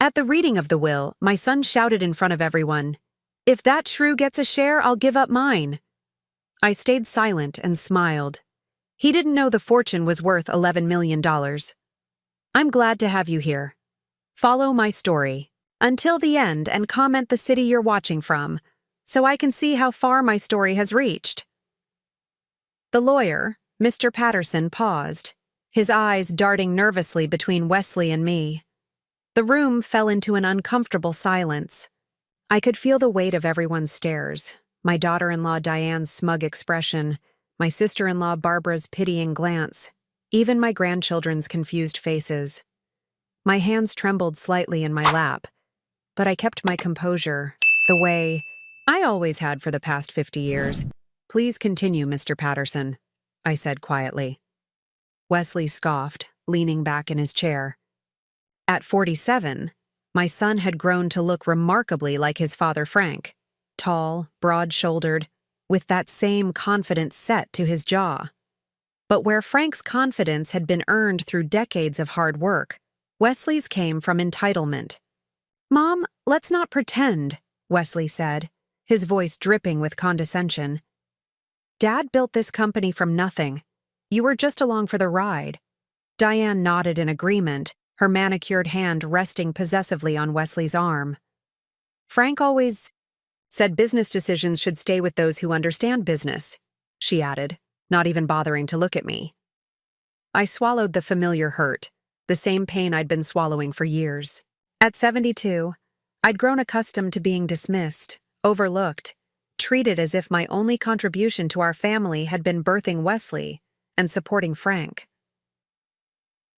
At the reading of the will, my son shouted in front of everyone, "If that shrew gets a share, I'll give up mine." I stayed silent and smiled. He didn't know the fortune was worth $11 million. I'm glad to have you here. Follow my story until the end and comment the city you're watching from, so I can see how far my story has reached. The lawyer, Mr. Patterson, paused, his eyes darting nervously between Wesley and me. The room fell into an uncomfortable silence. I could feel the weight of everyone's stares, my daughter-in-law Diane's smug expression, my sister-in-law Barbara's pitying glance, even my grandchildren's confused faces. My hands trembled slightly in my lap, but I kept my composure, the way I always had for the past 50 years. "Please continue, Mr. Patterson," I said quietly. Wesley scoffed, leaning back in his chair. At 47, my son had grown to look remarkably like his father Frank, tall, broad-shouldered, with that same confident set to his jaw. But where Frank's confidence had been earned through decades of hard work, Wesley's came from entitlement. "Mom, let's not pretend," Wesley said, his voice dripping with condescension. "Dad built this company from nothing. You were just along for the ride." Diane nodded in agreement, her manicured hand resting possessively on Wesley's arm. "Frank always said business decisions should stay with those who understand business," she added, not even bothering to look at me. I swallowed the familiar hurt, the same pain I'd been swallowing for years. At 72, I'd grown accustomed to being dismissed, overlooked, treated as if my only contribution to our family had been birthing Wesley and supporting Frank.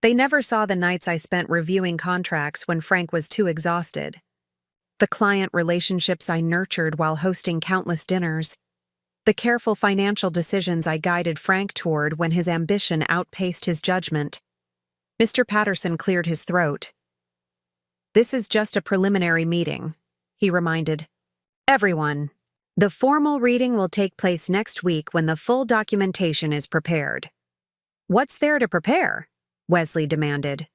They never saw the nights I spent reviewing contracts when Frank was too exhausted, the client relationships I nurtured while hosting countless dinners, the careful financial decisions I guided Frank toward when his ambition outpaced his judgment. Mr. Patterson cleared his throat. "This is just a preliminary meeting," he reminded. "Everyone, the formal reading will take place next week when the full documentation is prepared." "What's there to prepare?" Wesley demanded.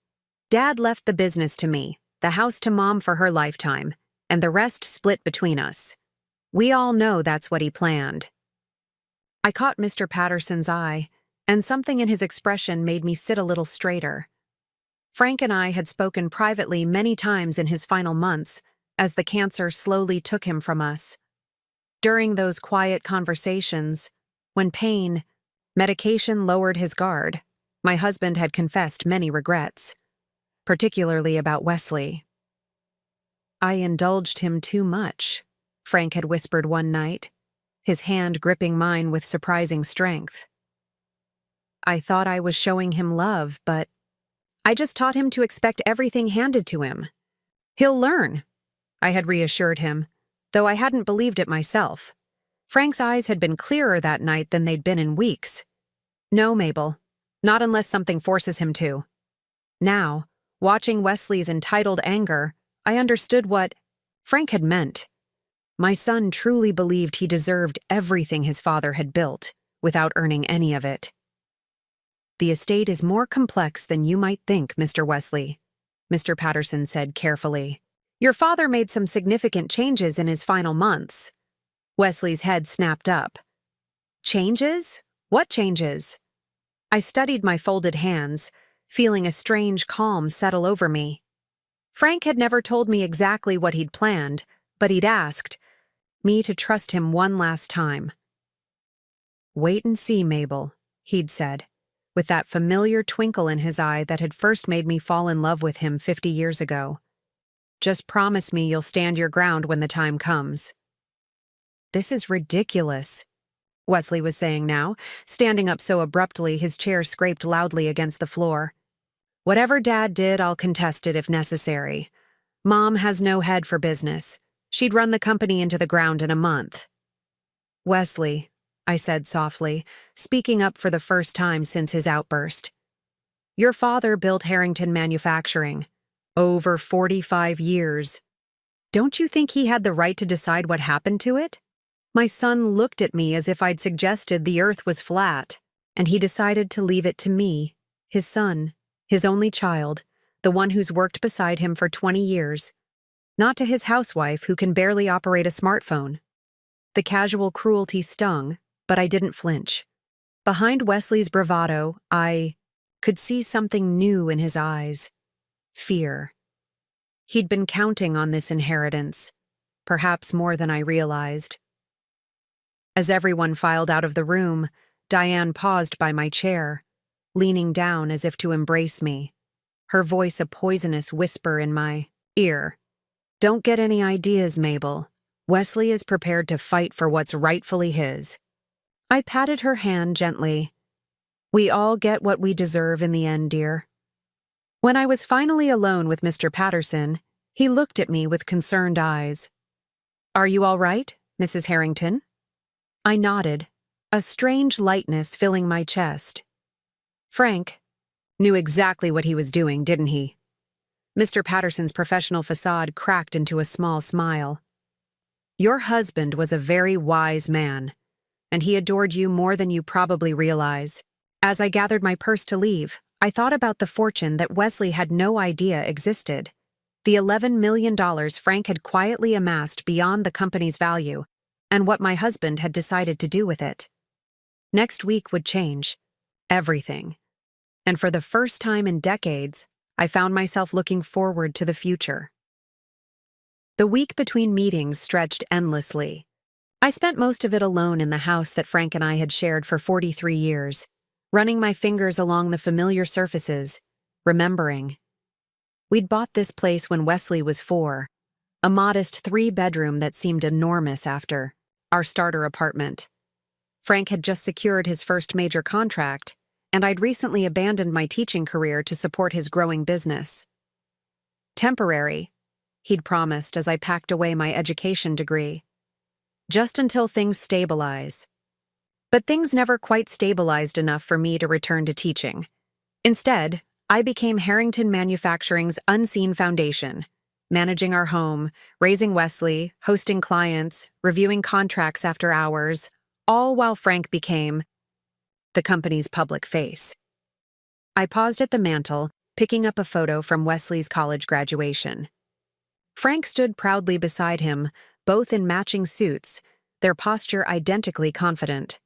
"Dad left the business to me, the house to Mom for her lifetime, and the rest split between us. We all know that's what he planned." I caught Mr. Patterson's eye, and something in his expression made me sit a little straighter. Frank and I had spoken privately many times in his final months, as the cancer slowly took him from us. During those quiet conversations, when medication lowered his guard, my husband had confessed many regrets, particularly about Wesley. "I indulged him too much," Frank had whispered one night, his hand gripping mine with surprising strength. "I thought I was showing him love, but I just taught him to expect everything handed to him. He'll learn," I had reassured him, though I hadn't believed it myself. Frank's eyes had been clearer that night than they'd been in weeks. "No, Mabel, not unless something forces him to." Now, watching Wesley's entitled anger, I understood what Frank had meant. My son truly believed he deserved everything his father had built, without earning any of it. "The estate is more complex than you might think, Mr. Wesley," Mr. Patterson said carefully. "Your father made some significant changes in his final months." Wesley's head snapped up. "Changes? What changes?" I studied my folded hands, feeling a strange calm settle over me. Frank had never told me exactly what he'd planned, but he'd asked me to trust him one last time. "Wait and see, Mabel," he'd said, with that familiar twinkle in his eye that had first made me fall in love with him 50 years ago. "Just promise me you'll stand your ground when the time comes." "This is ridiculous," Wesley was saying now, standing up so abruptly his chair scraped loudly against the floor. "Whatever Dad did, I'll contest it if necessary. Mom has no head for business. She'd run the company into the ground in a month." "Wesley," I said softly, speaking up for the first time since his outburst. "Your father built Harrington Manufacturing. Over 45 years. Don't you think he had the right to decide what happened to it?" My son looked at me as if I'd suggested the earth was flat, and he decided to leave it to me, his son, his only child, the one who's worked beside him for 20 years, not to his housewife who can barely operate a smartphone. The casual cruelty stung, but I didn't flinch. Behind Wesley's bravado, I could see something new in his eyes. Fear. He'd been counting on this inheritance, perhaps more than I realized. As everyone filed out of the room, Diane paused by my chair, leaning down as if to embrace me, her voice a poisonous whisper in my ear. "Don't get any ideas, Mabel. Wesley is prepared to fight for what's rightfully his." I patted her hand gently. "We all get what we deserve in the end, dear." When I was finally alone with Mr. Patterson, he looked at me with concerned eyes. "Are you all right, Mrs. Harrington?" I nodded, a strange lightness filling my chest. Frank knew exactly what he was doing, didn't he? Mr. Patterson's professional facade cracked into a small smile. "Your husband was a very wise man, and he adored you more than you probably realize." As I gathered my purse to leave, I thought about the fortune that Wesley had no idea existed. The $11 million Frank had quietly amassed beyond the company's value, and what my husband had decided to do with it. Next week would change everything. And for the first time in decades, I found myself looking forward to the future. The week between meetings stretched endlessly. I spent most of it alone in the house that Frank and I had shared for 43 years, running my fingers along the familiar surfaces, remembering. We'd bought this place when Wesley was 4, a modest 3-bedroom that seemed enormous after our starter apartment. Frank had just secured his first major contract, and I'd recently abandoned my teaching career to support his growing business. "Temporary," he'd promised as I packed away my education degree. "Just until things stabilize." But things never quite stabilized enough for me to return to teaching. Instead, I became Harrington Manufacturing's unseen foundation, managing our home, raising Wesley, hosting clients, reviewing contracts after hours, all while Frank became the company's public face. I paused at the mantel, picking up a photo from Wesley's college graduation. Frank stood proudly beside him, both in matching suits, their posture identically confident.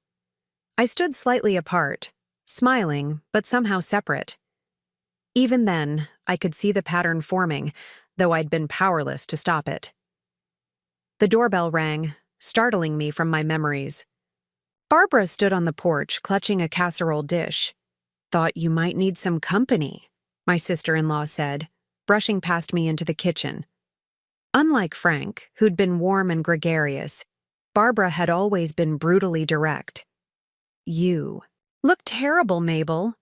I stood slightly apart, smiling, but somehow separate. Even then, I could see the pattern forming, though I'd been powerless to stop it. The doorbell rang, startling me from my memories. Barbara stood on the porch, clutching a casserole dish. "Thought you might need some company," my sister-in-law said, brushing past me into the kitchen. Unlike Frank, who'd been warm and gregarious, Barbara had always been brutally direct. "You look terrible, Mabel."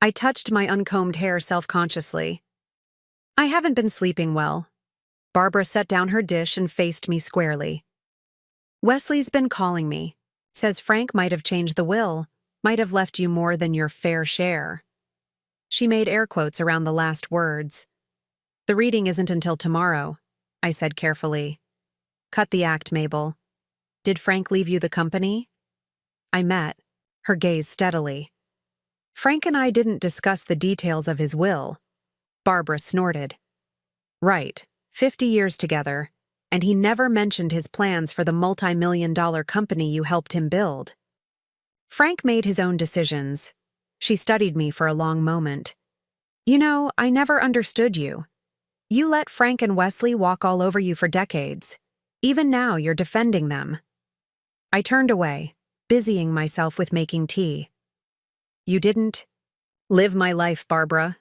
I touched my uncombed hair self-consciously. "I haven't been sleeping well." Barbara set down her dish and faced me squarely. "Wesley's been calling me. Says Frank might have changed the will, might have left you more than your fair share." She made air quotes around the last words. "The reading isn't until tomorrow," I said carefully. "Cut the act, Mabel. Did Frank leave you the company?" I met her gaze steadily. "Frank and I didn't discuss the details of his will." Barbara snorted. "Right, 50 years together, and he never mentioned his plans for the multi-million-dollar company you helped him build." "Frank made his own decisions." She studied me for a long moment. "You know, I never understood you. You let Frank and Wesley walk all over you for decades. Even now, you're defending them." I turned away, busying myself with making tea. "You didn't live my life, Barbara."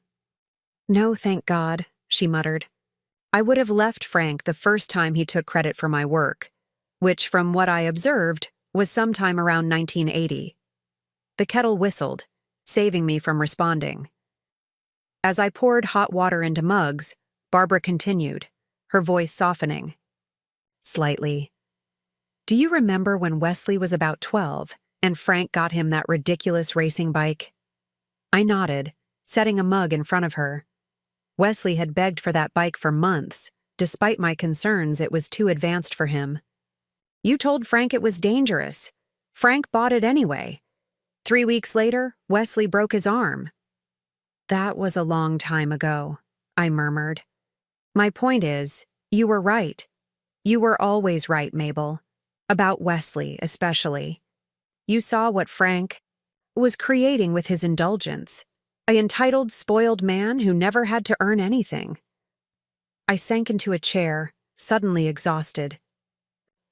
"No, thank God," she muttered. "I would have left Frank the first time he took credit for my work, which, from what I observed, was sometime around 1980. The kettle whistled, saving me from responding. As I poured hot water into mugs, Barbara continued, her voice softening. Slightly. "Do you remember when Wesley was about 12 and Frank got him that ridiculous racing bike?" I nodded, setting a mug in front of her. Wesley had begged for that bike for months, despite my concerns it was too advanced for him. "You told Frank it was dangerous. Frank bought it anyway. 3 weeks later, Wesley broke his arm." "That was a long time ago," I murmured. My point is, you were right. You were always right, Mabel. About Wesley, especially. You saw what Frank was creating with his indulgence. An entitled, spoiled man who never had to earn anything. I sank into a chair, suddenly exhausted.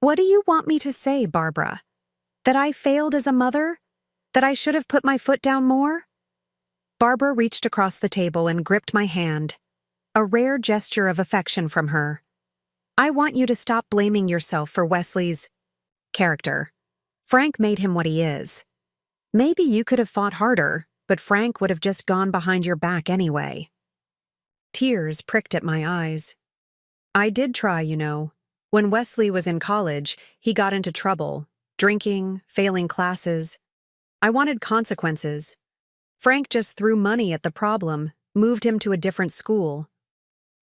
What do you want me to say, Barbara? That I failed as a mother? That I should have put my foot down more? Barbara reached across the table and gripped my hand, a rare gesture of affection from her. I want you to stop blaming yourself for Wesley's character. Frank made him what he is. Maybe you could have fought harder, but Frank would have just gone behind your back anyway. Tears pricked at my eyes. I did try, you know. When Wesley was in college, he got into trouble, drinking, failing classes. I wanted consequences. Frank just threw money at the problem, moved him to a different school.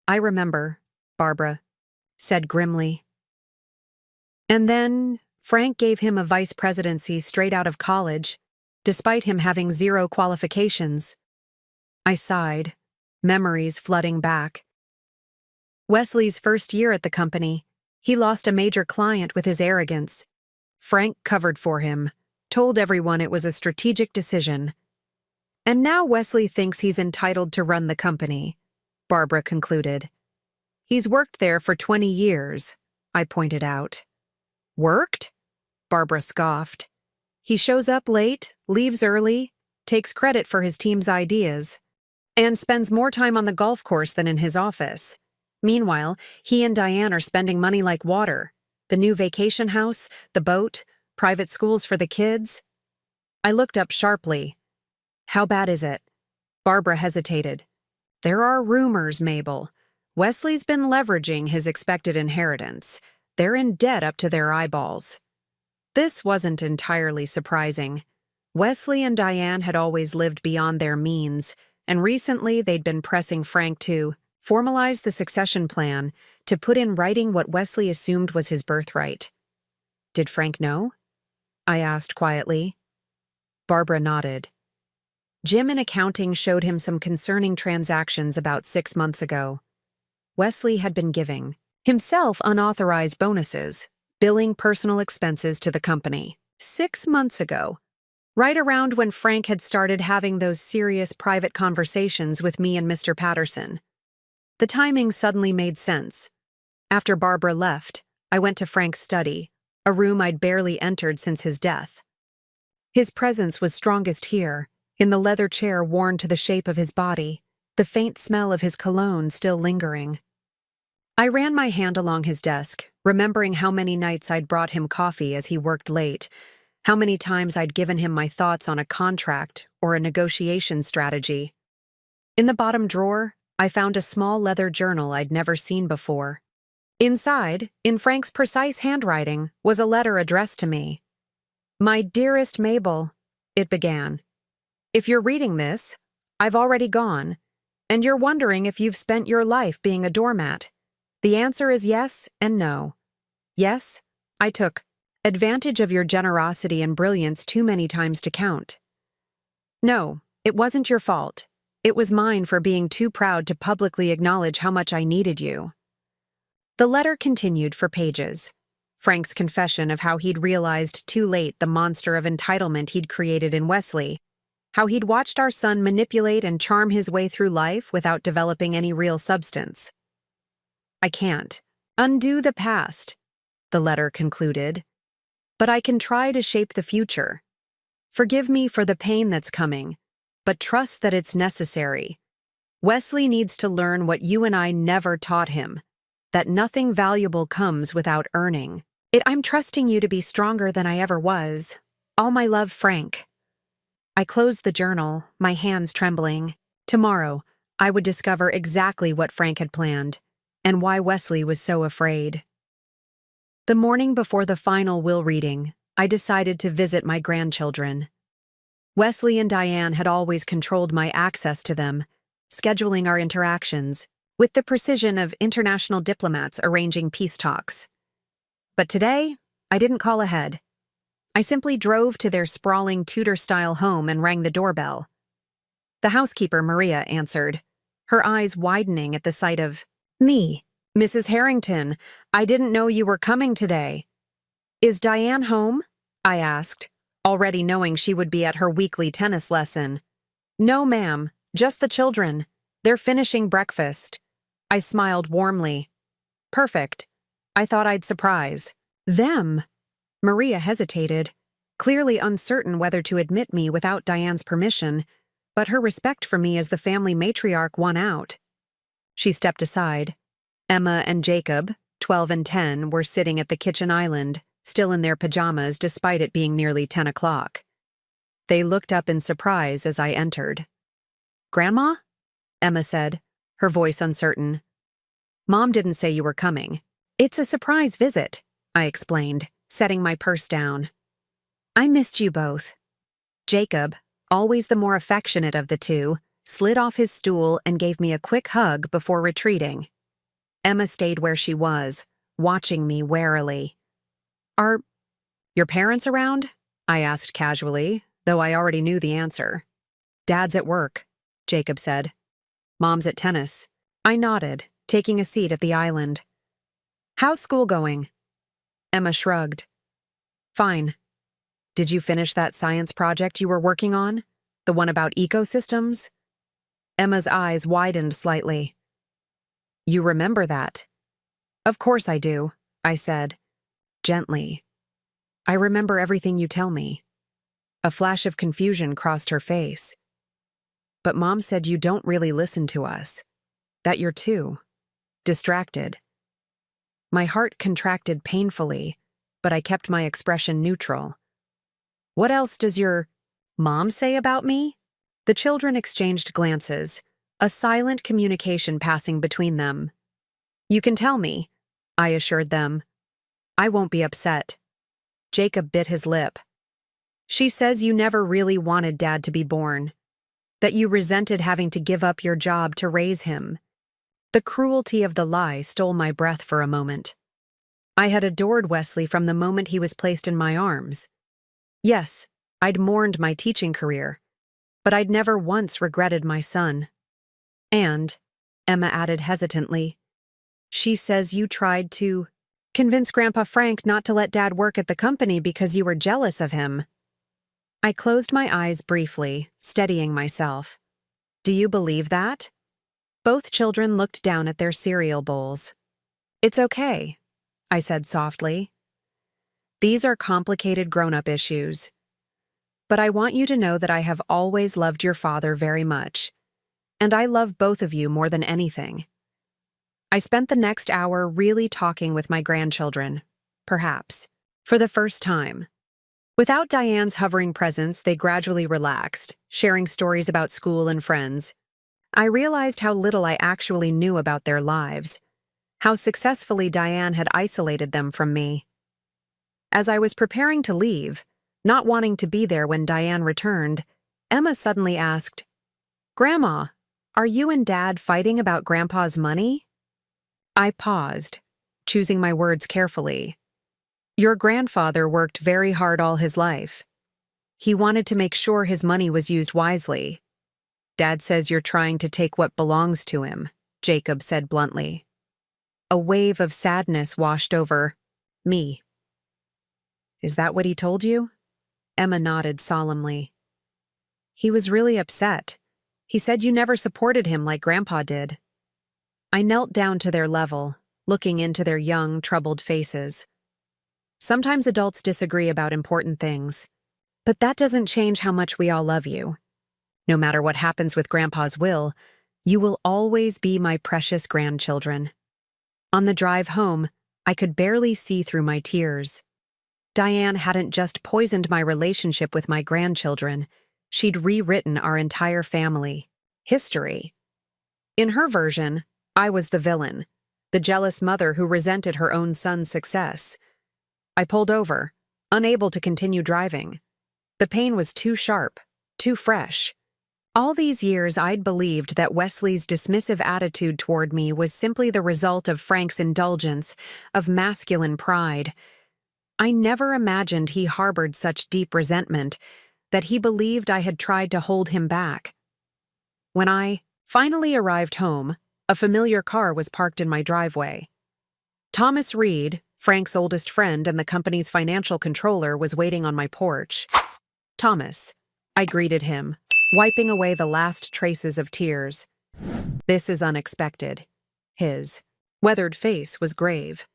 I remember, Barbara said grimly. And then Frank gave him a vice presidency straight out of college, despite him having 0 qualifications. I sighed, memories flooding back. Wesley's first year at the company, he lost a major client with his arrogance. Frank covered for him, told everyone it was a strategic decision. And now Wesley thinks he's entitled to run the company, Barbara concluded. He's worked there for 20 years, I pointed out. Worked? Barbara scoffed. He shows up late, leaves early, takes credit for his team's ideas, and spends more time on the golf course than in his office. Meanwhile, he and Diane are spending money like water. The new vacation house, the boat, private schools for the kids. I looked up sharply. How bad is it? Barbara hesitated. There are rumors, Mabel. Wesley's been leveraging his expected inheritance. They're in debt up to their eyeballs. This wasn't entirely surprising. Wesley and Diane had always lived beyond their means, and recently they'd been pressing Frank to formalize the succession plan, to put in writing what Wesley assumed was his birthright. Did Frank know? I asked quietly. Barbara nodded. Jim in accounting showed him some concerning transactions about 6 months ago. Wesley had been giving himself unauthorized bonuses, billing personal expenses to the company. 6 months ago, right around when Frank had started having those serious private conversations with me and Mr. Patterson. The timing suddenly made sense. After Barbara left, I went to Frank's study, a room I'd barely entered since his death. His presence was strongest here, in the leather chair worn to the shape of his body, the faint smell of his cologne still lingering. I ran my hand along his desk, remembering how many nights I'd brought him coffee as he worked late, how many times I'd given him my thoughts on a contract or a negotiation strategy. In the bottom drawer, I found a small leather journal I'd never seen before. Inside, in Frank's precise handwriting, was a letter addressed to me. My dearest Mabel, it began. If you're reading this, I've already gone, and you're wondering if you've spent your life being a doormat. The answer is yes and no. Yes, I took advantage of your generosity and brilliance too many times to count. No, it wasn't your fault. It was mine for being too proud to publicly acknowledge how much I needed you. The letter continued for pages. Frank's confession of how he'd realized too late the monster of entitlement he'd created in Wesley, how he'd watched our son manipulate and charm his way through life without developing any real substance. I can't undo the past, the letter concluded, but I can try to shape the future. Forgive me for the pain that's coming, but trust that it's necessary. Wesley needs to learn what you and I never taught him, that nothing valuable comes without earning. I'm trusting you to be stronger than I ever was. All my love, Frank. I closed the journal, my hands trembling. Tomorrow, I would discover exactly what Frank had planned, and why Wesley was so afraid. The morning before the final will reading, I decided to visit my grandchildren. Wesley and Diane had always controlled my access to them, scheduling our interactions, with the precision of international diplomats arranging peace talks. But today, I didn't call ahead. I simply drove to their sprawling Tudor-style home and rang the doorbell. The housekeeper, Maria, answered. her eyes widening at the sight of me. Mrs. Harrington, I didn't know you were coming today. Is Diane home? I asked, already knowing she would be at her weekly tennis lesson. No, ma'am, just the children. They're finishing breakfast. I smiled warmly. Perfect. I thought I'd surprise them. Maria hesitated, clearly uncertain whether to admit me without Diane's permission, but her respect for me as the family matriarch won out. She stepped aside. Emma and Jacob, 12 and 10, were sitting at the kitchen island, still in their pajamas despite it being nearly 10 o'clock. They looked up in surprise as I entered. Grandma? Emma said, her voice uncertain. Mom didn't say you were coming. It's a surprise visit, I explained, setting my purse down. I missed you both. Jacob, always the more affectionate of the two, slid off his stool and gave me a quick hug before retreating. Emma stayed where she was, watching me warily. Are your parents around? I asked casually, though I already knew the answer. Dad's at work, Jacob said. Mom's at tennis. I nodded, taking a seat at the island. How's school going? Emma shrugged. Fine. Did you finish that science project you were working on? The one about ecosystems? Emma's eyes widened slightly. You remember that? Of course I do, I said, gently. I remember everything you tell me. A flash of confusion crossed her face. But Mom said you don't really listen to us. That you're too distracted. My heart contracted painfully, but I kept my expression neutral. What else does your mom say about me? The children exchanged glances, a silent communication passing between them. You can tell me, I assured them. I won't be upset. Jacob bit his lip. She says you never really wanted Dad to be born, that you resented having to give up your job to raise him. The cruelty of the lie stole my breath for a moment. I had adored Wesley from the moment he was placed in my arms. Yes, I'd mourned my teaching career, but I'd never once regretted my son. And, Emma added hesitantly, she says you tried to convince Grandpa Frank not to let Dad work at the company because you were jealous of him. I closed my eyes briefly, steadying myself. Do you believe that? Both children looked down at their cereal bowls. It's okay, I said softly. These are complicated grown-up issues. But I want you to know that I have always loved your father very much, and I love both of you more than anything. I spent the next hour really talking with my grandchildren, perhaps, for the first time. Without Diane's hovering presence, they gradually relaxed, sharing stories about school and friends. I realized how little I actually knew about their lives, how successfully Diane had isolated them from me. As I was preparing to leave, not wanting to be there when Diane returned, Emma suddenly asked, Grandma, are you and Dad fighting about Grandpa's money? I paused, choosing my words carefully. Your grandfather worked very hard all his life. He wanted to make sure his money was used wisely. Dad says you're trying to take what belongs to him, Jacob said bluntly. A wave of sadness washed over me. Is that what he told you? Emma nodded solemnly. He was really upset. He said you never supported him like Grandpa did. I knelt down to their level, looking into their young, troubled faces. Sometimes adults disagree about important things, but that doesn't change how much we all love you. No matter what happens with Grandpa's will, you will always be my precious grandchildren. On the drive home, I could barely see through my tears. Diane hadn't just poisoned my relationship with my grandchildren, she'd rewritten our entire family history. In her version, I was the villain, the jealous mother who resented her own son's success. I pulled over, unable to continue driving. The pain was too sharp, too fresh. All these years I'd believed that Wesley's dismissive attitude toward me was simply the result of Frank's indulgence, of masculine pride. I never imagined he harbored such deep resentment, that he believed I had tried to hold him back. When I Finally arrived home, a familiar car was parked in my driveway. Thomas Reed, Frank's oldest friend and the company's financial controller, was waiting on my porch. "Thomas," I greeted him, wiping away the last traces of tears. "This is unexpected." His weathered face was grave.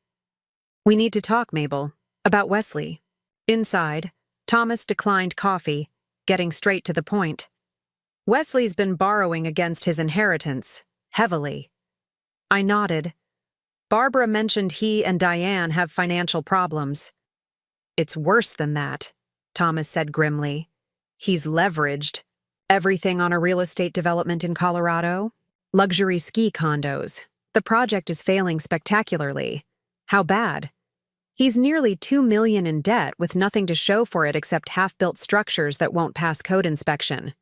"We need to talk, Mabel, about Wesley." Inside, Thomas declined coffee, getting straight to the point. "Wesley's been borrowing against his inheritance, heavily." I nodded. "Barbara mentioned he and Diane have financial problems." "It's worse than that," Thomas said grimly. "He's leveraged everything on a real estate development in Colorado. Luxury ski condos. The project is failing spectacularly." "How bad?" "He's nearly $2 million in debt with nothing to show for it except half-built structures that won't pass code inspection."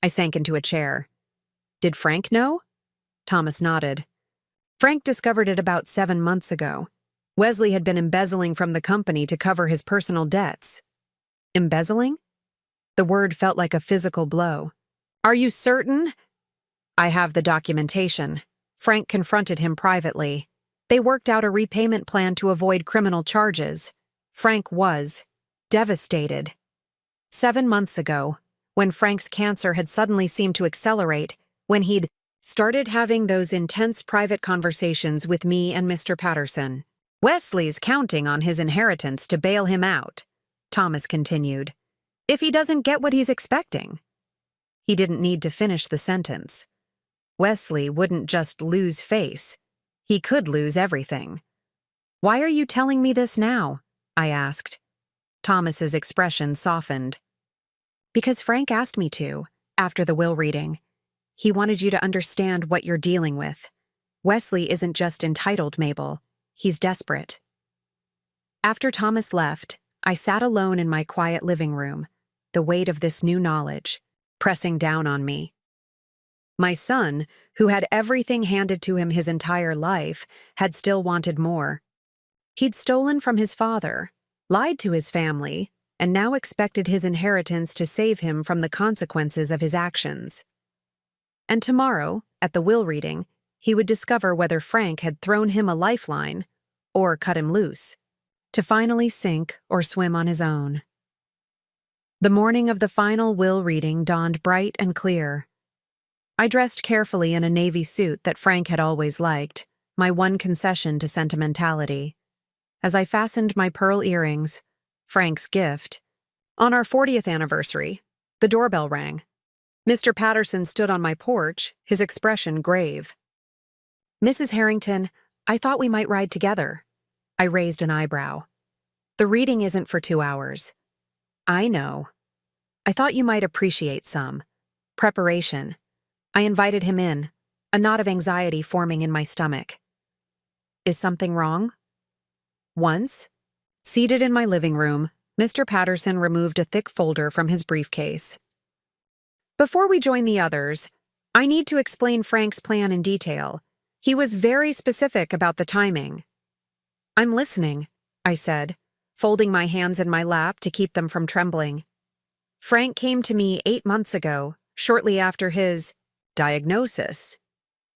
I sank into a chair. "Did Frank know?" Thomas nodded. "Frank discovered it about 7 months ago. Wesley had been embezzling from the company to cover his personal debts." "Embezzling?" The word felt like a physical blow. "Are you certain?" "I have the documentation." Frank confronted him privately. They worked out a repayment plan to avoid criminal charges. Frank was devastated. 7 months ago, when Frank's cancer had suddenly seemed to accelerate, when he'd started having those intense private conversations with me and Mr. Patterson. "Wesley's counting on his inheritance to bail him out," Thomas continued. "If he doesn't get what he's expecting." He didn't need to finish the sentence. Wesley wouldn't just lose face. He could lose everything. "Why are you telling me this now?" I asked. Thomas's expression softened. "Because Frank asked me to, after the will reading. He wanted you to understand what you're dealing with. Wesley isn't just entitled, Mabel. He's desperate." After Thomas left, I sat alone in my quiet living room, the weight of this new knowledge pressing down on me. My son, who had everything handed to him his entire life, had still wanted more. He'd stolen from his father, lied to his family, and now expected his inheritance to save him from the consequences of his actions. And tomorrow, at the will reading, he would discover whether Frank had thrown him a lifeline or cut him loose, to finally sink or swim on his own. The morning of the final will reading dawned bright and clear. I dressed carefully in a navy suit that Frank had always liked, my one concession to sentimentality. As I fastened my pearl earrings, Frank's gift, on our 40th anniversary, the doorbell rang. Mr. Patterson stood on my porch, his expression grave. "Mrs. Harrington, I thought we might ride together." I raised an eyebrow. "The reading isn't for 2 hours." "I know. I thought you might appreciate some preparation." I invited him in, a knot of anxiety forming in my stomach. "Is something wrong?" Once, seated in my living room, Mr. Patterson removed a thick folder from his briefcase. "Before we join the others, I need to explain Frank's plan in detail. He was very specific about the timing." "I'm listening," I said, folding my hands in my lap to keep them from trembling. "Frank came to me 8 months ago, shortly after his diagnosis.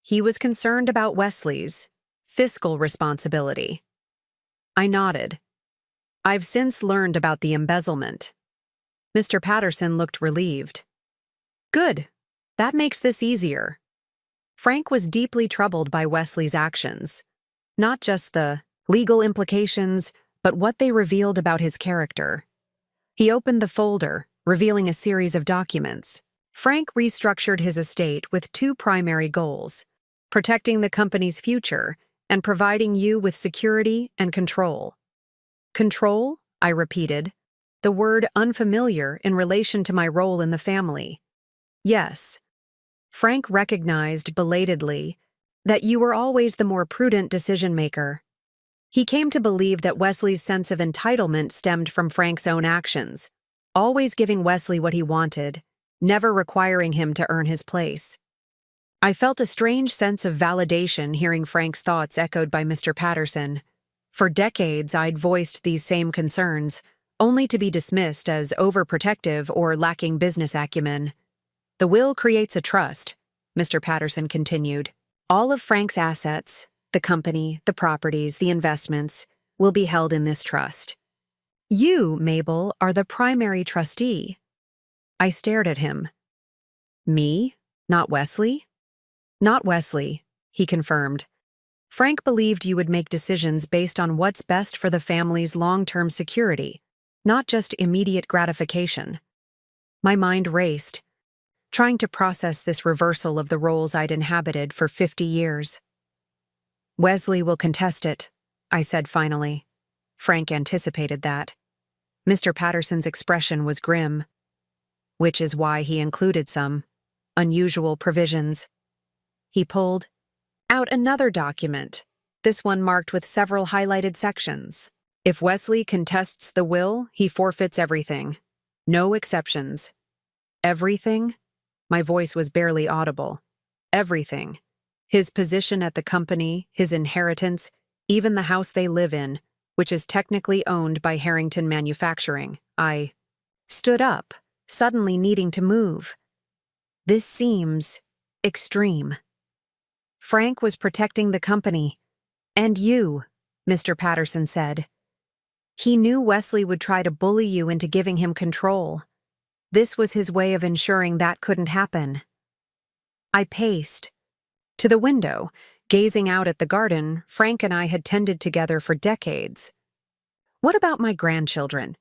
He was concerned about Wesley's fiscal responsibility." I nodded. "I've since learned about the embezzlement." Mr. Patterson looked relieved. "Good. That makes this easier." Frank was deeply troubled by Wesley's actions, not just the legal implications, but what they revealed about his character. He opened the folder, revealing a series of documents. Frank restructured his estate with 2 primary goals: protecting the company's future and providing you with security and control. "Control?" I repeated, the word unfamiliar in relation to my role in the family. "Yes." Frank recognized belatedly that you were always the more prudent decision-maker. He came to believe that Wesley's sense of entitlement stemmed from Frank's own actions, always giving Wesley what he wanted, never requiring him to earn his place. I felt a strange sense of validation hearing Frank's thoughts echoed by Mr. Patterson. For decades, I'd voiced these same concerns, only to be dismissed as overprotective or lacking business acumen. The will creates a trust, Mr. Patterson continued. All of Frank's assets, the company, the properties, the investments, will be held in this trust. You, Mabel, are the primary trustee. I stared at him. Me? Not Wesley? Not Wesley, he confirmed. Frank believed you would make decisions based on what's best for the family's long-term security, not just immediate gratification. My mind raced, trying to process this reversal of the roles I'd inhabited for 50 years. Wesley will contest it, I said finally. Frank anticipated that. Mr. Patterson's expression was grim, which is why he included some unusual provisions. He pulled out another document, this one marked with several highlighted sections. If Wesley contests the will, he forfeits everything. No exceptions. Everything? My voice was barely audible. Everything. His position at the company, his inheritance, even the house they live in, which is technically owned by Harrington Manufacturing. I stood up, suddenly needing to move. This seems extreme. Frank was protecting the company. And you, Mr. Patterson said. He knew Wesley would try to bully you into giving him control. This was his way of ensuring that couldn't happen. I paced to the window, gazing out at the garden Frank and I had tended together for decades. What about my grandchildren?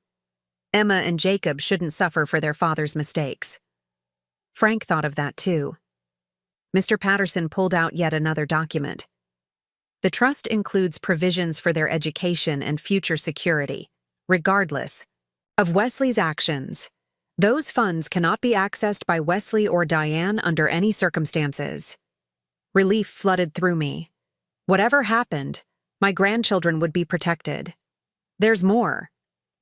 Emma and Jacob shouldn't suffer for their father's mistakes. Frank thought of that too. Mr. Patterson pulled out yet another document. The trust includes provisions for their education and future security, regardless of Wesley's actions. Those funds cannot be accessed by Wesley or Diane under any circumstances. Relief flooded through me. Whatever happened, my grandchildren would be protected. There's more,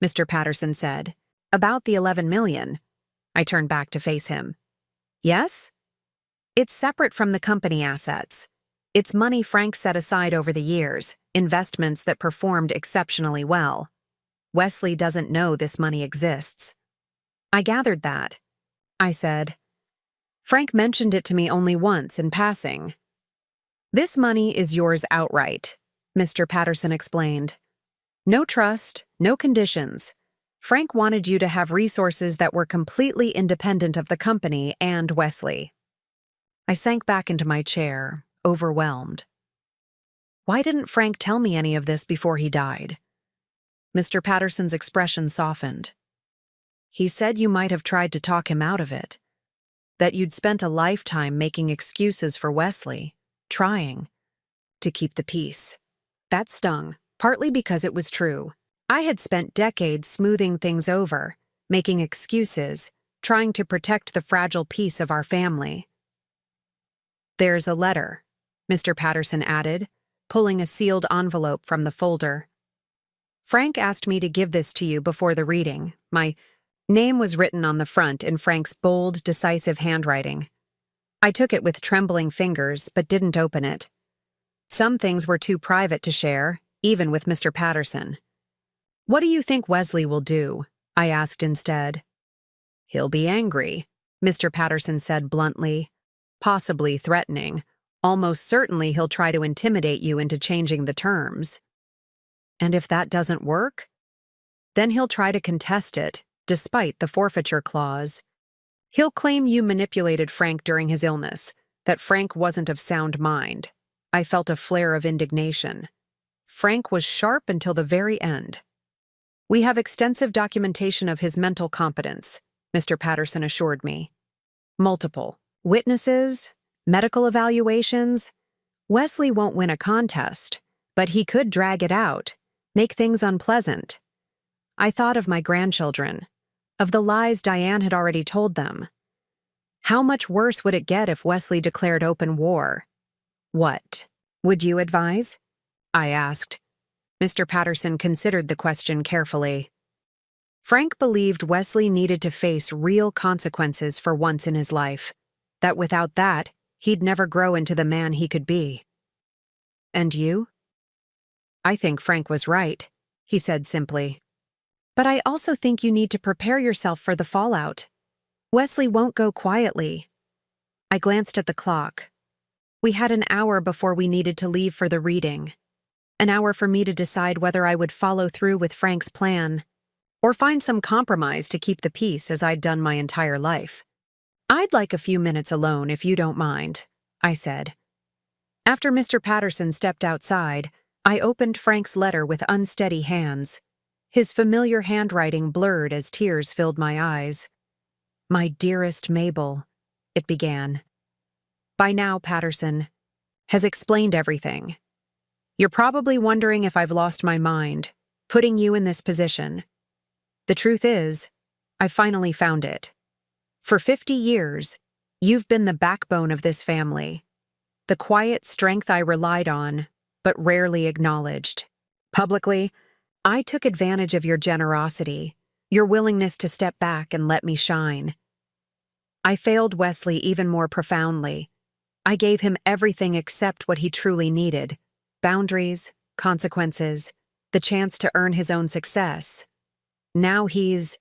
Mr. Patterson said. About the 11 million. I turned back to face him. Yes? It's separate from the company assets. It's money Frank set aside over the years, investments that performed exceptionally well. Wesley doesn't know this money exists. I gathered that, I said. Frank mentioned it to me only once in passing. This money is yours outright, Mr. Patterson explained. No trust, no conditions. Frank wanted you to have resources that were completely independent of the company and Wesley. I sank back into my chair, overwhelmed. Why didn't Frank tell me any of this before he died? Mr. Patterson's expression softened. He said you might have tried to talk him out of it, that you'd spent a lifetime making excuses for Wesley, trying to keep the peace. That stung, partly because it was true. I had spent decades smoothing things over, making excuses, trying to protect the fragile peace of our family. There's a letter, Mr. Patterson added, pulling a sealed envelope from the folder. Frank asked me to give this to you before the reading. My name was written on the front in Frank's bold, decisive handwriting. I took it with trembling fingers, but didn't open it. Some things were too private to share, even with Mr. Patterson. What do you think Wesley will do? I asked instead. He'll be angry, Mr. Patterson said bluntly, possibly threatening. Almost certainly he'll try to intimidate you into changing the terms. And if that doesn't work, then he'll try to contest it, despite the forfeiture clause. He'll claim you manipulated Frank during his illness, that Frank wasn't of sound mind. I felt a flare of indignation. Frank was sharp until the very end. We have extensive documentation of his mental competence, Mr. Patterson assured me. Multiple witnesses, medical evaluations. Wesley won't win a contest, but he could drag it out, make things unpleasant. I thought of my grandchildren, of the lies Diane had already told them. How much worse would it get if Wesley declared open war? What would you advise? I asked. Mr. Patterson considered the question carefully. Frank believed Wesley needed to face real consequences for once in his life, that without that, he'd never grow into the man he could be. And you? I think Frank was right, he said simply. But I also think you need to prepare yourself for the fallout. Wesley won't go quietly. I glanced at the clock. We had an hour before we needed to leave for the reading. An hour for me to decide whether I would follow through with Frank's plan or find some compromise to keep the peace as I'd done my entire life. "I'd like a few minutes alone if you don't mind," I said. After Mr. Patterson stepped outside, I opened Frank's letter with unsteady hands. His familiar handwriting blurred as tears filled my eyes. "My dearest Mabel," it began. "By now, Patterson has explained everything. You're probably wondering if I've lost my mind, putting you in this position. The truth is, I finally found it. For 50 years, you've been the backbone of this family, the quiet strength I relied on, but rarely acknowledged. Publicly, I took advantage of your generosity, your willingness to step back and let me shine. I failed Wesley even more profoundly. I gave him everything except what he truly needed: boundaries, consequences, the chance to earn his own success. Now he's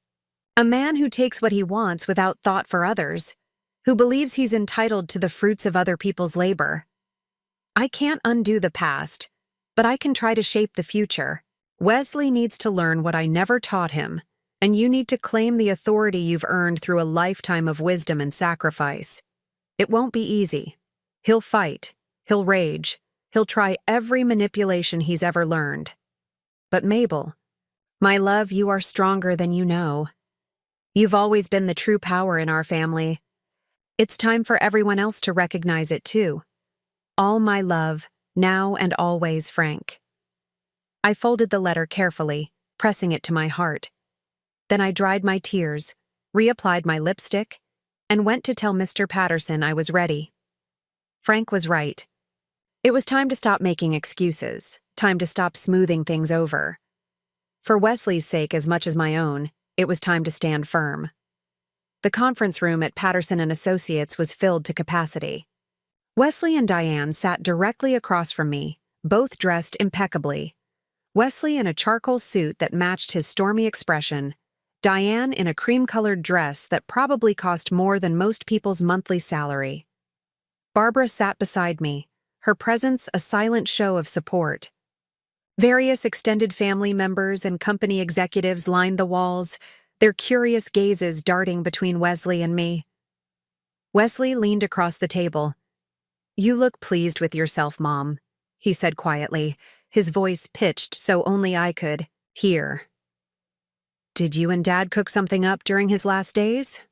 a man who takes what he wants without thought for others, who believes he's entitled to the fruits of other people's labor. I can't undo the past, but I can try to shape the future. Wesley needs to learn what I never taught him, and you need to claim the authority you've earned through a lifetime of wisdom and sacrifice. It won't be easy. He'll fight, he'll rage, he'll try every manipulation he's ever learned. But Mabel, my love, you are stronger than you know. You've always been the true power in our family. It's time for everyone else to recognize it too. All my love, now and always, Frank." I folded the letter carefully, pressing it to my heart. Then I dried my tears, reapplied my lipstick, and went to tell Mr. Patterson I was ready. Frank was right. It was time to stop making excuses, time to stop smoothing things over. For Wesley's sake as much as my own, it was time to stand firm. The conference room at Patterson & Associates was filled to capacity. Wesley and Diane sat directly across from me, both dressed impeccably. Wesley in a charcoal suit that matched his stormy expression, Diane in a cream-colored dress that probably cost more than most people's monthly salary. Barbara sat beside me, her presence a silent show of support. Various extended family members and company executives lined the walls, their curious gazes darting between Wesley and me. Wesley leaned across the table. "You look pleased with yourself, Mom," he said quietly, his voice pitched so only I could hear. "Did you and Dad cook something up during his last days?"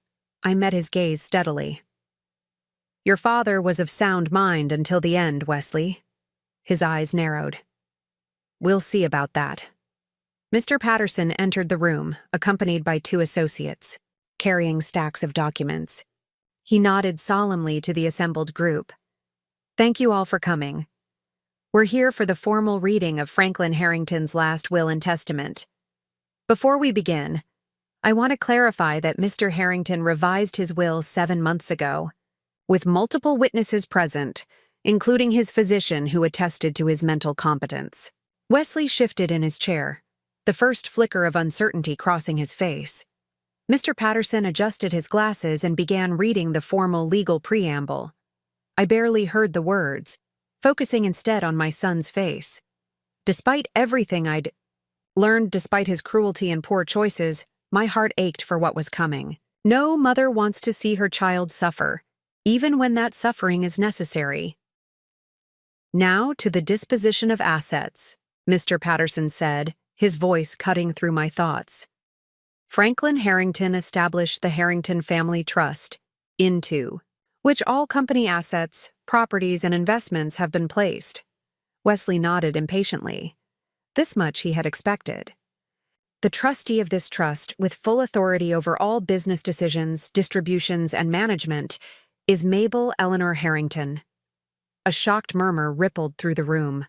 I met his gaze steadily. "Your father was of sound mind until the end, Wesley." His eyes narrowed. "We'll see about that." Mr. Patterson entered the room, accompanied by 2 associates, carrying stacks of documents. He nodded solemnly to the assembled group. "Thank you all for coming. We're here for the formal reading of Franklin Harrington's last will and testament. Before we begin, I want to clarify that Mr. Harrington revised his will 7 months ago, with multiple witnesses present, including his physician who attested to his mental competence." Wesley shifted in his chair, the first flicker of uncertainty crossing his face. Mr. Patterson adjusted his glasses and began reading the formal legal preamble. I barely heard the words, focusing instead on my son's face. Despite everything I'd learned, despite his cruelty and poor choices, my heart ached for what was coming. No mother wants to see her child suffer, even when that suffering is necessary. "Now to the disposition of assets," Mr. Patterson said, his voice cutting through my thoughts. "Franklin Harrington established the Harrington Family Trust, into which all company assets, properties, and investments have been placed." Wesley nodded impatiently. This much he had expected. "The trustee of this trust, with full authority over all business decisions, distributions, and management, is Mabel Eleanor Harrington." A shocked murmur rippled through the room.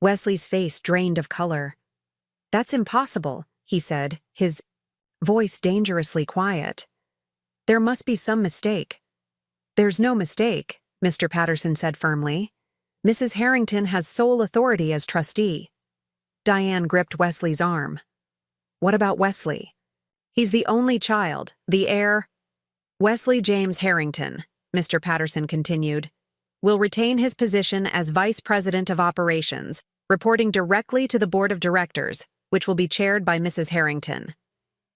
Wesley's face drained of color. "That's impossible," he said, his voice dangerously quiet. "There must be some mistake." "There's no mistake," Mr. Patterson said firmly. "Mrs. Harrington has sole authority as trustee." Diane gripped Wesley's arm. "What about Wesley?" "He's the only child, the heir." "Wesley James Harrington," Mr. Patterson continued, will retain his position as Vice President of Operations, reporting directly to the Board of Directors, which will be chaired by Mrs. Harrington.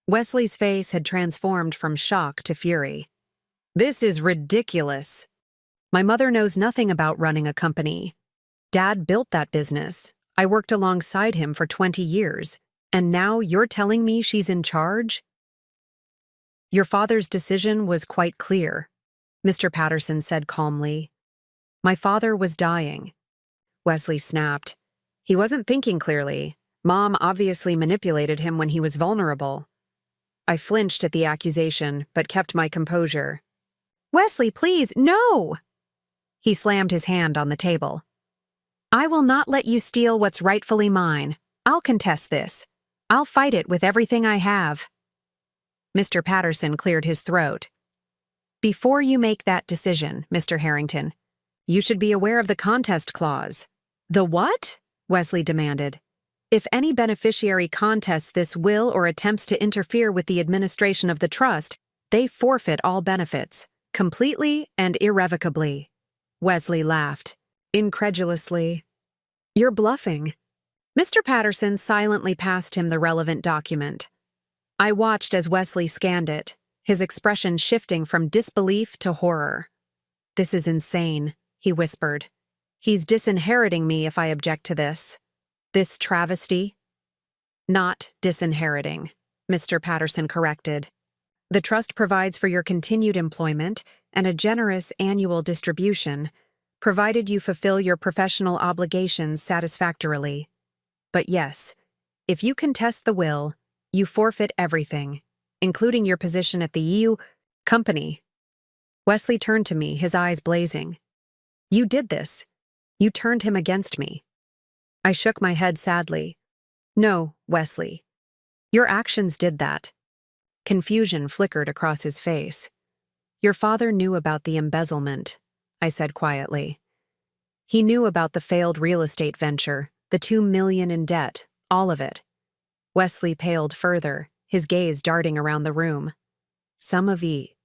Wesley's face had transformed from shock to fury. This is ridiculous. My mother knows nothing about running a company. Dad built that business. I worked alongside him for 20 years, and now you're telling me she's in charge? Your father's decision was quite clear, Mr. Patterson said calmly. My father was dying. Wesley snapped. He wasn't thinking clearly. Mom obviously manipulated him when he was vulnerable. I flinched at the accusation, but kept my composure. Wesley, please, no! He slammed his hand on the table. I will not let you steal what's rightfully mine. I'll contest this. I'll fight it with everything I have. Mr. Patterson cleared his throat. Before you make that decision, Mr. Harrington, you should be aware of the contest clause. The what? Wesley demanded. If any beneficiary contests this will or attempts to interfere with the administration of the trust, they forfeit all benefits, completely and irrevocably. Wesley laughed, incredulously. You're bluffing. Mr. Patterson silently passed him the relevant document. I watched as Wesley scanned it, his expression shifting from disbelief to horror. This is insane, he whispered. He's disinheriting me if I object to this. This travesty? Not disinheriting, Mr. Patterson corrected. The trust provides for your continued employment and a generous annual distribution, provided you fulfill your professional obligations satisfactorily. But yes, if you contest the will, you forfeit everything, including your position at the EU company. Wesley turned to me, his eyes blazing. You did this. You turned him against me. I shook my head sadly. No, Wesley. Your actions did that. Confusion flickered across his face. Your father knew about the embezzlement, I said quietly. He knew about the failed real estate venture, the $2 million in debt, all of it. Wesley paled further, his gaze darting around the room. Some of ye.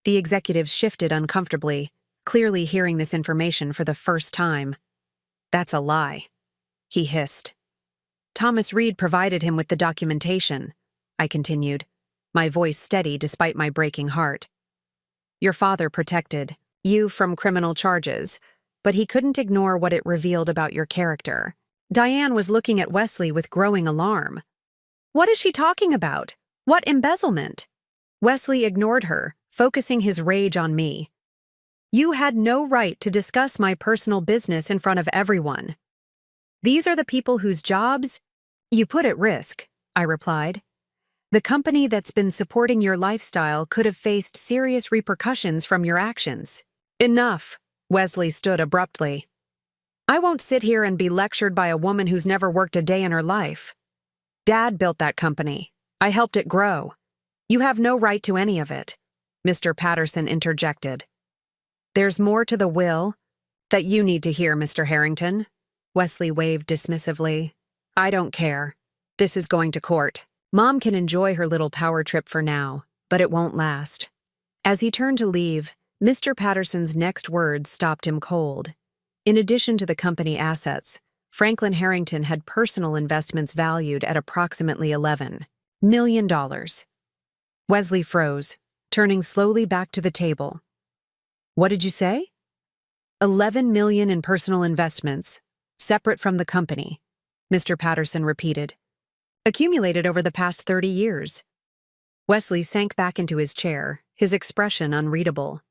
The executives shifted uncomfortably, clearly hearing this information for the first time. That's a lie, he hissed. Thomas Reed provided him with the documentation, I continued, my voice steady despite my breaking heart. Your father protected you from criminal charges, but he couldn't ignore what it revealed about your character. Diane was looking at Wesley with growing alarm. What is she talking about? What embezzlement? Wesley ignored her, focusing his rage on me. You had no right to discuss my personal business in front of everyone. These are the people whose jobs you put at risk, I replied. The company that's been supporting your lifestyle could have faced serious repercussions from your actions. Enough, Wesley stood abruptly. I won't sit here and be lectured by a woman who's never worked a day in her life. Dad built that company. I helped it grow. You have no right to any of it, Mr. Patterson interjected. There's more to the will that you need to hear, Mr. Harrington. Wesley waved dismissively. I don't care. This is going to court. Mom can enjoy her little power trip for now, but it won't last. As he turned to leave, Mr. Patterson's next words stopped him cold. In addition to the company assets, Franklin Harrington had personal investments valued at approximately $11 million. Wesley froze, turning slowly back to the table. What did you say? $11 million in personal investments, separate from the company, Mr. Patterson repeated. Accumulated over the past 30 years. Wesley sank back into his chair, his expression unreadable.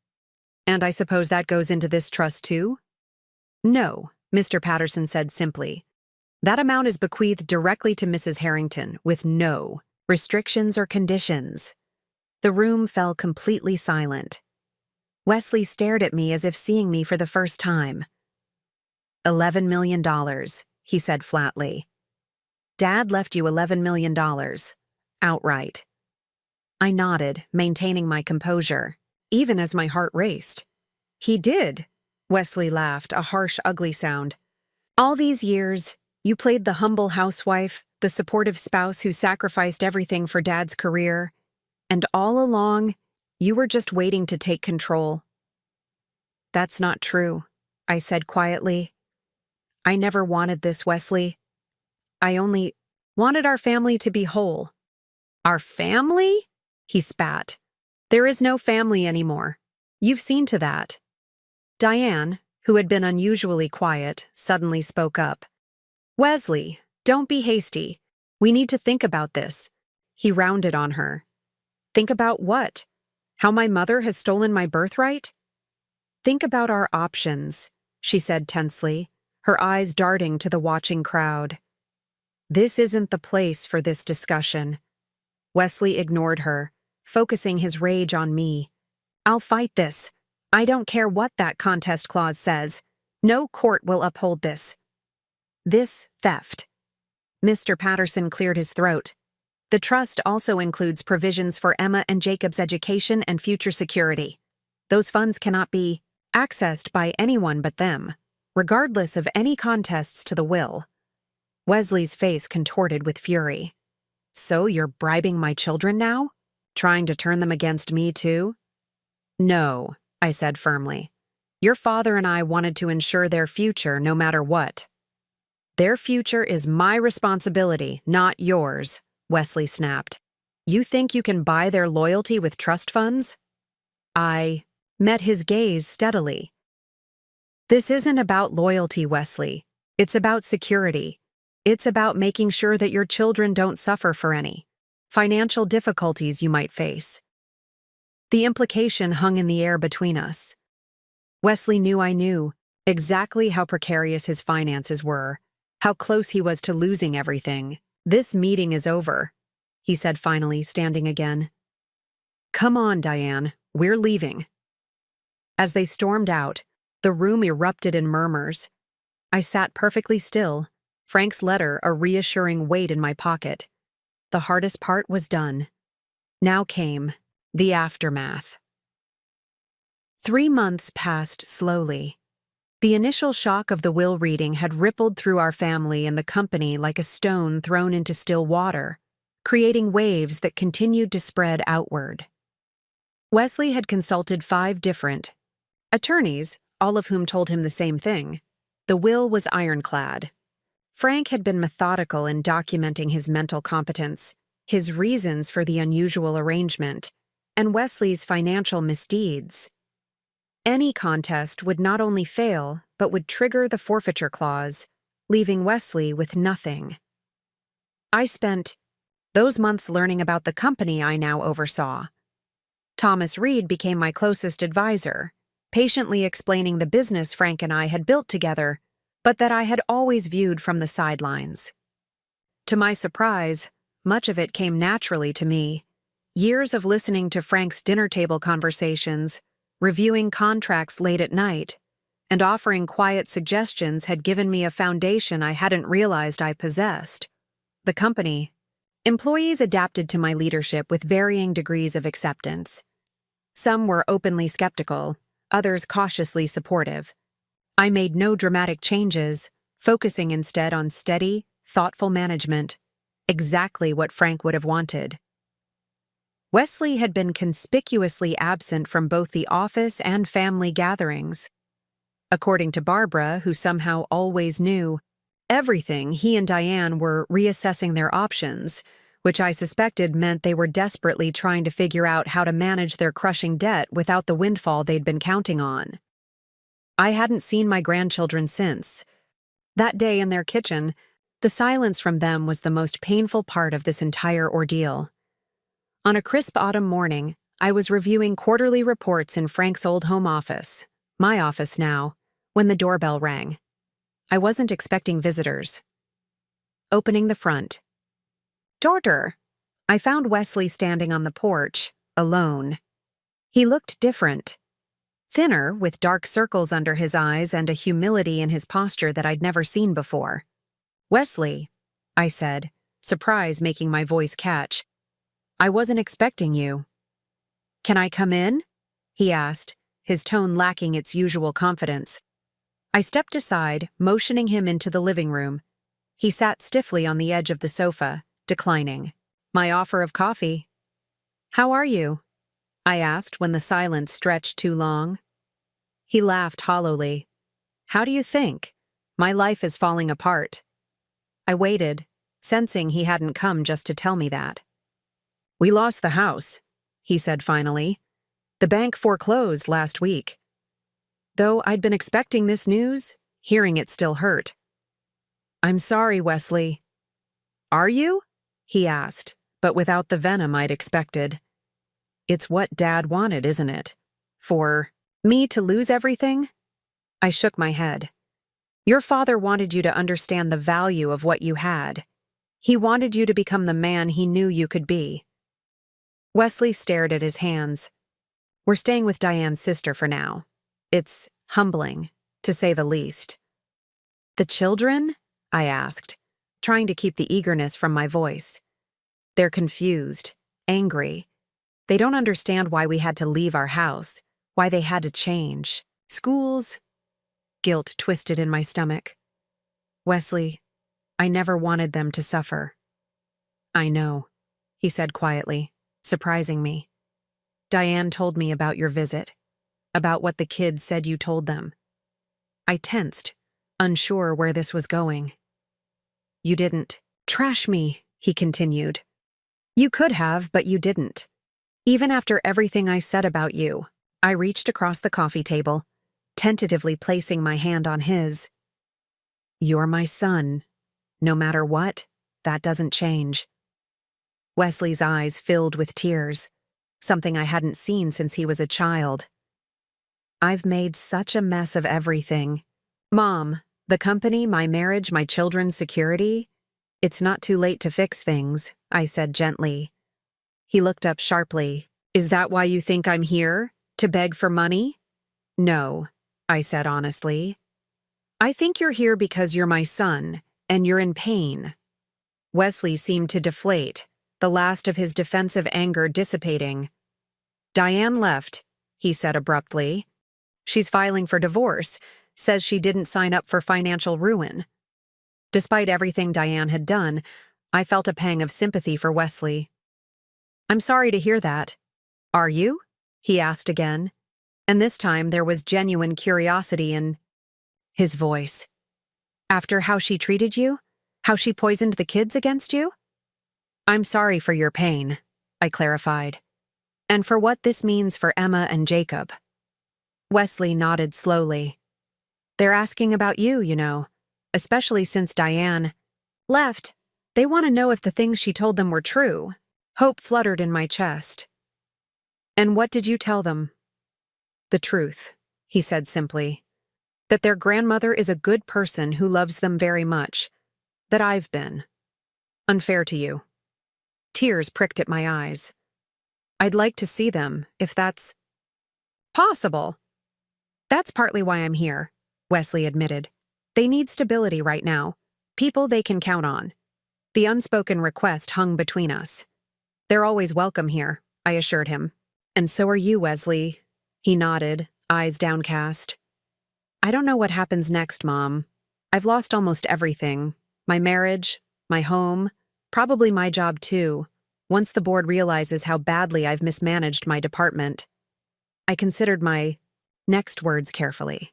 And I suppose that goes into this trust too? No, Mr. Patterson said simply. That amount is bequeathed directly to Mrs. Harrington, with no restrictions or conditions. The room fell completely silent. Wesley stared at me as if seeing me for the first time. $11 million, he said flatly. Dad left you $11 million. Outright. I nodded, maintaining my composure, even as my heart raced. He did, Wesley laughed, a harsh, ugly sound. All these years, you played the humble housewife, the supportive spouse who sacrificed everything for Dad's career, and all along, you were just waiting to take control. That's not true, I said quietly. I never wanted this, Wesley. I only wanted our family to be whole. Our family? He spat. There is no family anymore. You've seen to that. Diane, who had been unusually quiet, suddenly spoke up. Wesley, don't be hasty. We need to think about this. He rounded on her. Think about what? How my mother has stolen my birthright? Think about our options, she said tensely, her eyes darting to the watching crowd. This isn't the place for this discussion. Wesley ignored her, focusing his rage on me. I'll fight this. I don't care what that contest clause says. No court will uphold this. This theft. Mr. Patterson cleared his throat. The trust also includes provisions for Emma and Jacob's education and future security. Those funds cannot be accessed by anyone but them, regardless of any contests to the will. Wesley's face contorted with fury. So you're bribing my children now? Trying to turn them against me too? No, I said firmly. Your father and I wanted to ensure their future no matter what. Their future is my responsibility, not yours, Wesley snapped. You think you can buy their loyalty with trust funds? I met his gaze steadily. This isn't about loyalty, Wesley. It's about security. It's about making sure that your children don't suffer for any financial difficulties you might face. The implication hung in the air between us. Wesley knew I knew exactly how precarious his finances were, how close he was to losing everything. This meeting is over, he said finally, standing again. Come on, Diane, we're leaving. As they stormed out, the room erupted in murmurs. I sat perfectly still, Frank's letter a reassuring weight in my pocket. The hardest part was done. Now came the aftermath. 3 months passed slowly. The initial shock of the will reading had rippled through our family and the company like a stone thrown into still water, creating waves that continued to spread outward. Wesley had consulted 5 different attorneys, all of whom told him the same thing. The will was ironclad. Frank had been methodical in documenting his mental competence, his reasons for the unusual arrangement, and Wesley's financial misdeeds. Any contest would not only fail, but would trigger the forfeiture clause, leaving Wesley with nothing. I spent those months learning about the company I now oversaw. Thomas Reed became my closest advisor, patiently explaining the business Frank and I had built together, but that I had always viewed from the sidelines. To my surprise, much of it came naturally to me. Years of listening to Frank's dinner table conversations, reviewing contracts late at night, and offering quiet suggestions had given me a foundation I hadn't realized I possessed. The company. Employees adapted to my leadership with varying degrees of acceptance. Some were openly skeptical, others cautiously supportive. I made no dramatic changes, focusing instead on steady, thoughtful management, exactly what Frank would have wanted. Wesley had been conspicuously absent from both the office and family gatherings. According to Barbara, who somehow always knew everything, he and Diane were reassessing their options, which I suspected meant they were desperately trying to figure out how to manage their crushing debt without the windfall they'd been counting on. I hadn't seen my grandchildren since. That day in their kitchen, the silence from them was the most painful part of this entire ordeal. On a crisp autumn morning, I was reviewing quarterly reports in Frank's old home office, my office now, when the doorbell rang. I wasn't expecting visitors. Opening the front. Daughter! I found Wesley standing on the porch, alone. He looked different. Thinner, with dark circles under his eyes and a humility in his posture that I'd never seen before. Wesley, I said, surprise making my voice catch. I wasn't expecting you. Can I come in? He asked, his tone lacking its usual confidence. I stepped aside, motioning him into the living room. He sat stiffly on the edge of the sofa, declining my offer of coffee. How are you? I asked when the silence stretched too long. He laughed hollowly. How do you think? My life is falling apart. I waited, sensing he hadn't come just to tell me that. We lost the house, he said finally. The bank foreclosed last week. Though I'd been expecting this news, hearing it still hurt. I'm sorry, Wesley. Are you? He asked, but without the venom I'd expected. It's what Dad wanted, isn't it? For me to lose everything? I shook my head. Your father wanted you to understand the value of what you had. He wanted you to become the man he knew you could be. Wesley stared at his hands. We're staying with Diane's sister for now. It's humbling, to say the least. The children? I asked, trying to keep the eagerness from my voice. They're confused, angry. They don't understand why we had to leave our house, why they had to change. Schools. Guilt twisted in my stomach. Wesley, I never wanted them to suffer. I know, he said quietly, surprising me. Diane told me about your visit, about what the kids said you told them. I tensed, unsure where this was going. You didn't trash me, he continued. You could have, but you didn't. Even after everything I said about you, I reached across the coffee table, tentatively placing my hand on his. You're my son. No matter what, that doesn't change. Wesley's eyes filled with tears, something I hadn't seen since he was a child. I've made such a mess of everything. Mom, the company, my marriage, my children's security. It's not too late to fix things, I said gently. He looked up sharply. Is that why you think I'm here? To beg for money? No, I said honestly. I think you're here because you're my son, and you're in pain. Wesley seemed to deflate, the last of his defensive anger dissipating. Diane left, he said abruptly. She's filing for divorce, says she didn't sign up for financial ruin. Despite everything Diane had done, I felt a pang of sympathy for Wesley. I'm sorry to hear that. Are you? He asked again, and this time there was genuine curiosity in his voice. After how she treated you? How she poisoned the kids against you? I'm sorry for your pain, I clarified, and for what this means for Emma and Jacob. Wesley nodded slowly. They're asking about you, you know, especially since Diane left. They want to know if the things she told them were true. Hope fluttered in my chest. And what did you tell them? The truth, he said simply. That their grandmother is a good person who loves them very much. That I've been unfair to you. Tears pricked at my eyes. I'd like to see them, if that's possible. That's partly why I'm here, Wesley admitted. They need stability right now, people they can count on. The unspoken request hung between us. They're always welcome here, I assured him. And so are you, Wesley. He nodded, eyes downcast. I don't know what happens next, Mom. I've lost almost everything. My marriage, my home, probably my job too, once the board realizes how badly I've mismanaged my department. I considered my next words carefully.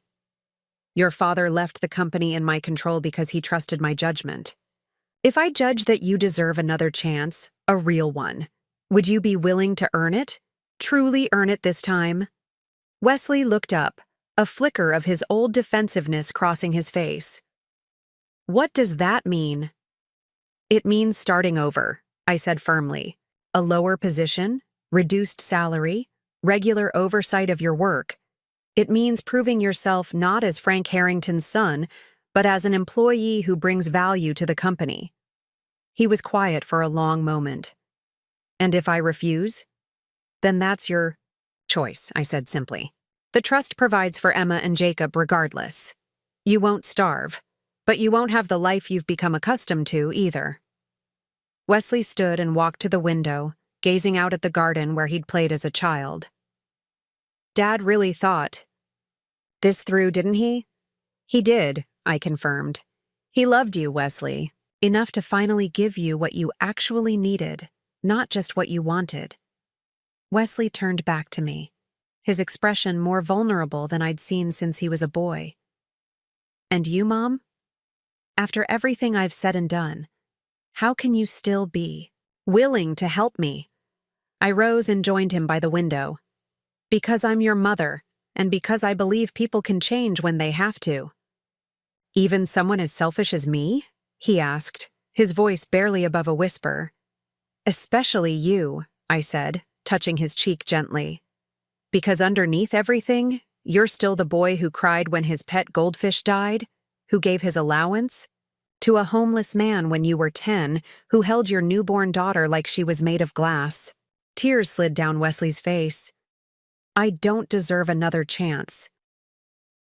Your father left the company in my control because he trusted my judgment. If I judge that you deserve another chance, a real one, would you be willing to earn it? Truly earn it this time? Wesley looked up, a flicker of his old defensiveness crossing his face. What does that mean? It means starting over, I said firmly. A lower position, reduced salary, regular oversight of your work. It means proving yourself not as Frank Harrington's son, but as an employee who brings value to the company. He was quiet for a long moment. And if I refuse? Then that's your choice, I said simply. The trust provides for Emma and Jacob regardless. You won't starve, but you won't have the life you've become accustomed to either. Wesley stood and walked to the window, gazing out at the garden where he'd played as a child. Dad really thought this through, didn't he? He did, I confirmed. He loved you, Wesley, enough to finally give you what you actually needed, not just what you wanted. Wesley turned back to me, his expression more vulnerable than I'd seen since he was a boy. "And you, Mom? After everything I've said and done, how can you still be willing to help me?" I rose and joined him by the window. "Because I'm your mother, and because I believe people can change when they have to." "Even someone as selfish as me?" he asked, his voice barely above a whisper. "Especially you," I said, touching his cheek gently. "Because underneath everything, you're still the boy who cried when his pet goldfish died, who gave his allowance to a homeless man when you were 10, who held your newborn daughter like she was made of glass." Tears slid down Wesley's face. "I don't deserve another chance."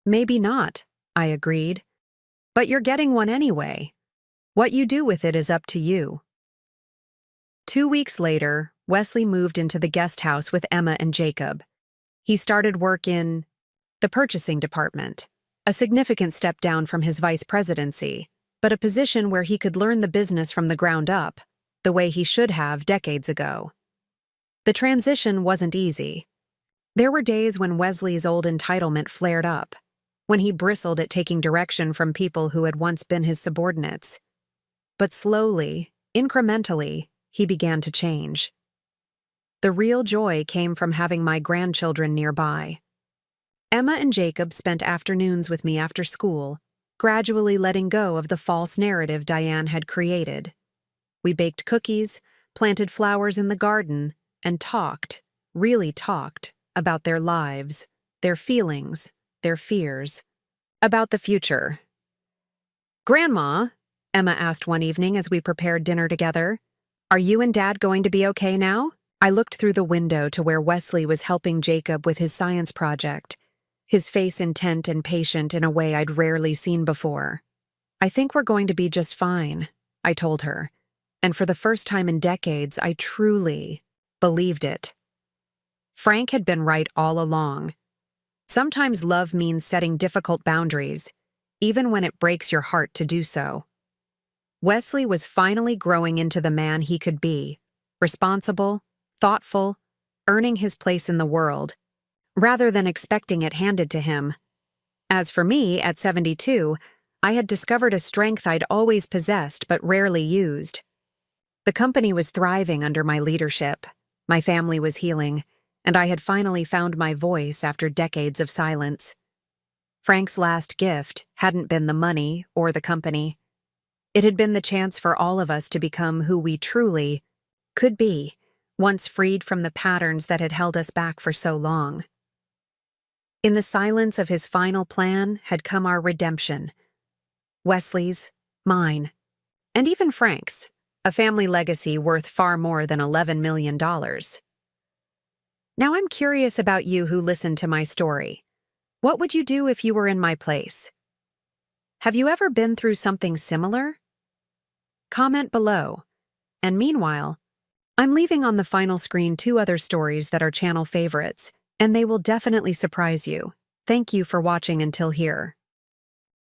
"Maybe not," I agreed. "But you're getting one anyway. What you do with it is up to you." 2 weeks later, Wesley moved into the guest house with Emma and Jacob. He started work in the purchasing department, a significant step down from his vice presidency, but a position where he could learn the business from the ground up, the way he should have decades ago. The transition wasn't easy. There were days when Wesley's old entitlement flared up, when he bristled at taking direction from people who had once been his subordinates. But slowly, incrementally, he began to change. The real joy came from having my grandchildren nearby. Emma and Jacob spent afternoons with me after school, gradually letting go of the false narrative Diane had created. We baked cookies, planted flowers in the garden, and talked, really talked, about their lives, their feelings, their fears, about the future. "Grandma," Emma asked one evening as we prepared dinner together, "are you and Dad going to be okay now?" I looked through the window to where Wesley was helping Jacob with his science project, his face intent and patient in a way I'd rarely seen before. "I think we're going to be just fine," I told her, and for the first time in decades, I truly believed it. Frank had been right all along. Sometimes love means setting difficult boundaries, even when it breaks your heart to do so. Wesley was finally growing into the man he could be, responsible, thoughtful, earning his place in the world, rather than expecting it handed to him. As for me, at 72, I had discovered a strength I'd always possessed but rarely used. The company was thriving under my leadership, my family was healing, and I had finally found my voice after decades of silence. Frank's last gift hadn't been the money or the company. It had been the chance for all of us to become who we truly could be, once freed from the patterns that had held us back for so long. In the silence of his final plan had come our redemption. Wesley's, mine, and even Frank's, a family legacy worth far more than $11 million. Now I'm curious about you who listened to my story. What would you do if you were in my place? Have you ever been through something similar? Comment below. And meanwhile, I'm leaving on the final screen 2 other stories that are channel favorites, and they will definitely surprise you. Thank you for watching until here.